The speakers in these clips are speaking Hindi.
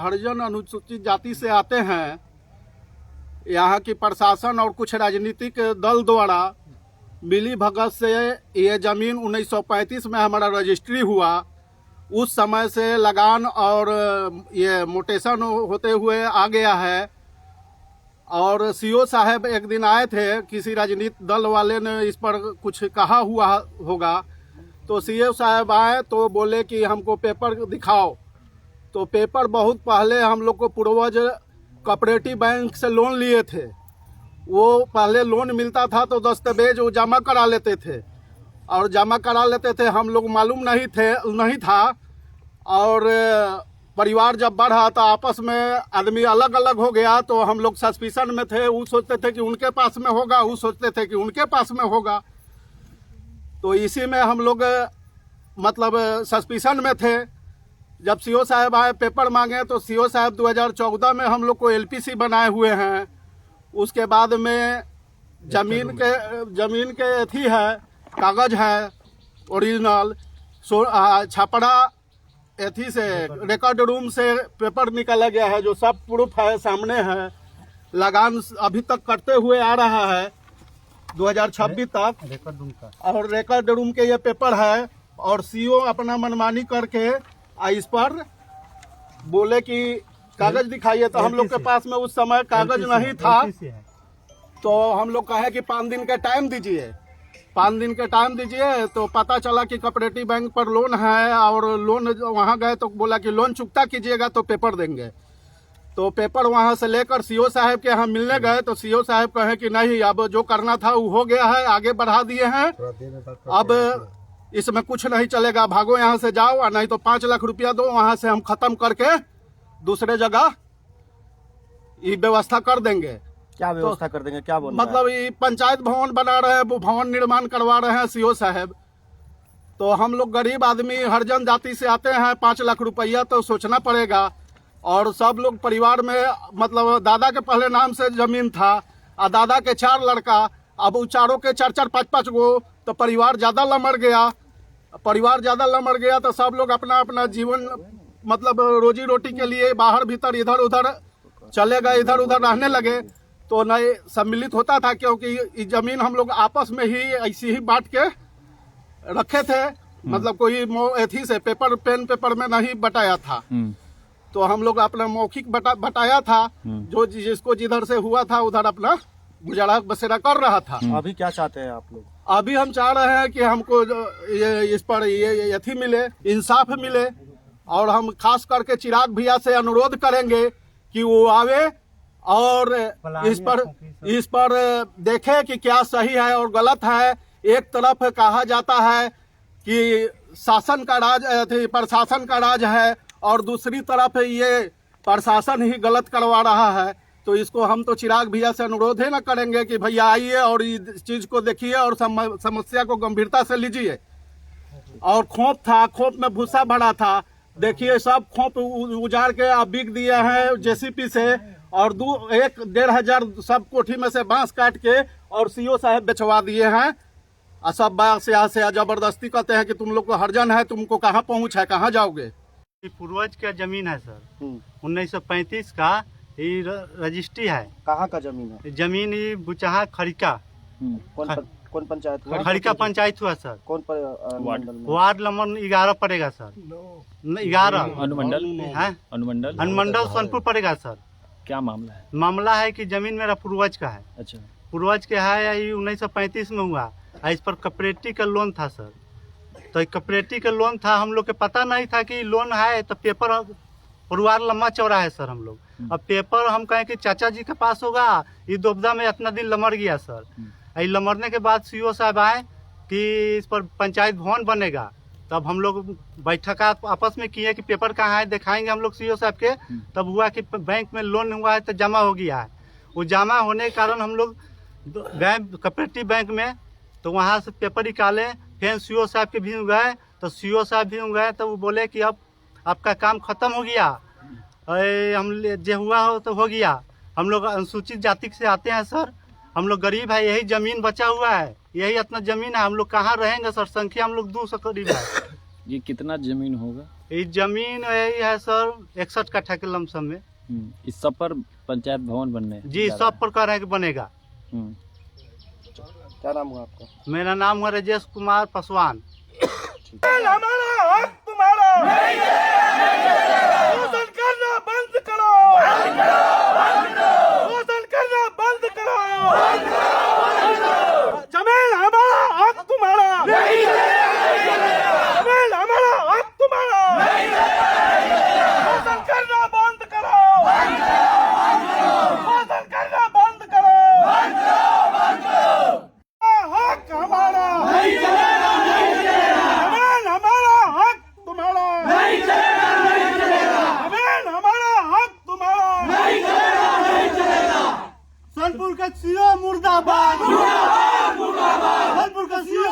हरिजन अनुसूचित जाति से आते हैं, यहाँ की प्रशासन और कुछ राजनीतिक दल द्वारा मिली भगत से ये ज़मीन 1935 में हमारा रजिस्ट्री हुआ। उस समय से लगान और ये मोटेशन होते हुए आ गया है। और सीओ साहब एक दिन आए थे, किसी राजनीतिक दल वाले ने इस पर कुछ कहा हुआ होगा, तो सीओ साहब आए तो बोले कि हमको पेपर दिखाओ। तो पेपर बहुत पहले हम लोग को पूर्वज कोऑपरेटिव बैंक से लोन लिए थे, वो पहले लोन मिलता था तो दस्तावेज वो जमा करा लेते थे और जमा करा लेते थे। हम लोग मालूम नहीं था और परिवार जब बढ़ा तो आपस में आदमी अलग अलग हो गया, तो हम लोग सस्पिशन में थे। वो सोचते थे कि उनके पास में होगा, वो सोचते थे कि उनके पास में होगा। तो इसी में हम लोग मतलब सस्पिशन में थे। जब सीओ साहब आए पेपर मांगे तो सीओ साहब 2014 में हम लोग को एलपीसी बनाए हुए हैं। उसके बाद में जमीन के अथी है, कागज है ओरिजिनल, छपड़ा एथी से रिकॉर्ड रूम से पेपर निकाला गया है, जो सब प्रूफ है, सामने है। लगान अभी तक करते हुए आ रहा है 2026 तक रिकॉर्ड रूम का, और रिकॉर्ड रूम के ये पेपर है। और सीओ अपना मनमानी करके इस पर बोले कि कागज दिखाइए, तो हम लोग के पास में उस समय कागज नहीं था। तो हम लोग कहे कि 5 दिन का टाइम दीजिए, 5 दिन का टाइम दीजिए। तो पता चला कि कोऑपरेटिव बैंक पर लोन है, और लोन वहाँ गए तो बोला कि लोन चुकता कीजिएगा तो पेपर देंगे। तो पेपर वहाँ से लेकर सीओ साहब के यहाँ मिलने गए तो सीओ साहब कहे कि नहीं, अब जो करना था वो हो गया है, आगे बढ़ा दिए हैं, अब इसमें कुछ नहीं चलेगा, भागो यहाँ से जाओ, और नहीं तो 5 लाख रुपया दो, वहाँ से हम खत्म करके दूसरे जगह ये व्यवस्था कर देंगे। क्या व्यवस्था कर देंगे, क्या बोल रहे हैं? मतलब ये पंचायत भवन बना रहे हैं, वो भवन निर्माण करवा रहे हैं सीओ साहब। तो हम लोग गरीब आदमी हरिजन जाति से आते हैं, 5 लाख रुपया तो सोचना पड़ेगा। और सब लोग परिवार में मतलब दादा के पहले नाम से जमीन था, और दादा के 4 लड़का, अब उन चारों के 4-4, 5-5 गो, तो परिवार ज़्यादा लमड़ गया। तो सब लोग अपना अपना जीवन मतलब रोजी रोटी के लिए बाहर भीतर इधर उधर चले गए, इधर उधर रहने लगे। तो नहीं सम्मिलित होता था, क्योंकि ये जमीन हम लोग आपस में ही ऐसी ही बांट के रखे थे, मतलब कोई एथी से पेन पेपर में नहीं बटाया था। तो हम लोग अपना मौखिक बटाया था, जो जिसको जिधर से हुआ था उधर अपना गुजारा बसेरा कर रहा था। अभी क्या चाहते हैं आप लोग? अभी हम चाह रहे हैं कि हमको ये इस पर ये अथी मिले, इंसाफ मिले। और हम खास करके चिराग भैया से अनुरोध करेंगे कि वो आवे और इस पर देखे कि क्या सही है और गलत है। एक तरफ कहा जाता है कि शासन का राज, प्रशासन का राज है, और दूसरी तरफ ये प्रशासन ही गलत करवा रहा है। तो इसको हम तो चिराग भैया से अनुरोध ही न करेंगे कि भैया आइए और इस चीज को देखिए और समस्या को गंभीरता से लीजिए। और खोप था, खोप में भूसा भरा था, देखिए सब खोप उजाड़ के आप बिक दिए हैं जेसीपी से, और 1-1.5 हजार सब कोठी में से बांस काट के और सीओ साहब बेचवा दिए हैं। और सब बाग से यहाँ से जबरदस्ती कहते हैं कि तुम लोग को हर्जन है, तुमको कहाँ पहुँच है, कहाँ जाओगे। पूर्वज का जमीन है सर, 1935 का ये रजिस्ट्री है। कहाँ का जमीन है? जमीन ये बुचाहा खड़िका। कौन पंचायत हुआ? खड़िका पंचायत हुआ सर। कौन वार्ड नंबर 11 पड़ेगा सर, 11 अनुमंडल सोनपुर पड़ेगा सर। क्या मामला है? मामला है कि जमीन मेरा पूर्वज का है। अच्छा, पूर्वज के है, ये 1935 में हुआ। इस पर कोऑपरेटिव का लोन था सर। तो कोऑपरेटिव का लोन था, हम लोग के पता नहीं था कि लोन है। तो पेपर परिवार लम्बा चौड़ा है सर हम लोग। अब पेपर हम कहें कि चाचा जी के पास होगा, ये दुबदा में इतना दिन लमड़ गया सर। ये लमड़ने के बाद सीओ साहब आए कि इस पर पंचायत भवन बनेगा। तब हम लोग बैठक आपस में किए कि पेपर कहाँ है, दिखाएंगे हम लोग सीओ साहब के। तब हुआ कि बैंक में लोन हुआ है तो जमा हो गया है। वो जमा होने के कारण हम लोग बैंक कोऑपरेटिव बैंक में तो वहाँ से पेपर निकाले। फिर सीओ साहब के भी गए तो सीओ साहब भी गए, तो वो बोले कि अब आपका काम खत्म हो गया, हम जो हुआ हो तो हो गया। हम लोग अनुसूचित जाति से आते हैं सर, हम लोग गरीब है, यही जमीन बचा हुआ है, यही इतना जमीन है, हम लोग कहाँ रहेंगे सर। संख्या हम लोग 200 करीब है। ये कितना जमीन होगा? ये जमीन यही है सर 61 कट्ठा के लमसम में। इस सब पर पंचायत भवन बनने हैं? जी सब पर कह रहे हैं कि बनेगा। क्या नाम हुआ आपका? मेरा नाम हुआ राजेश कुमार पासवान। हमारा हक तुम्हारा शोषण करना बंद करो, शोषण करना बंद करो। जमीन हमारा हक तुम्हारा, जमीन हमारा हक तुम्हारा, शोषण करना बंद करो, शोषण करना बंद करो। हक हमारा सोनपुर का सीओ मुर्दाबाद, मुर्दाबाद, मुर्दाबाद। सोनपुर का सीओ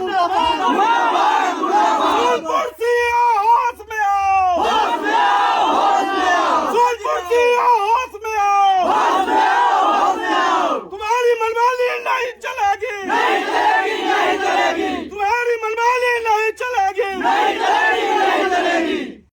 मुर्दाबाद।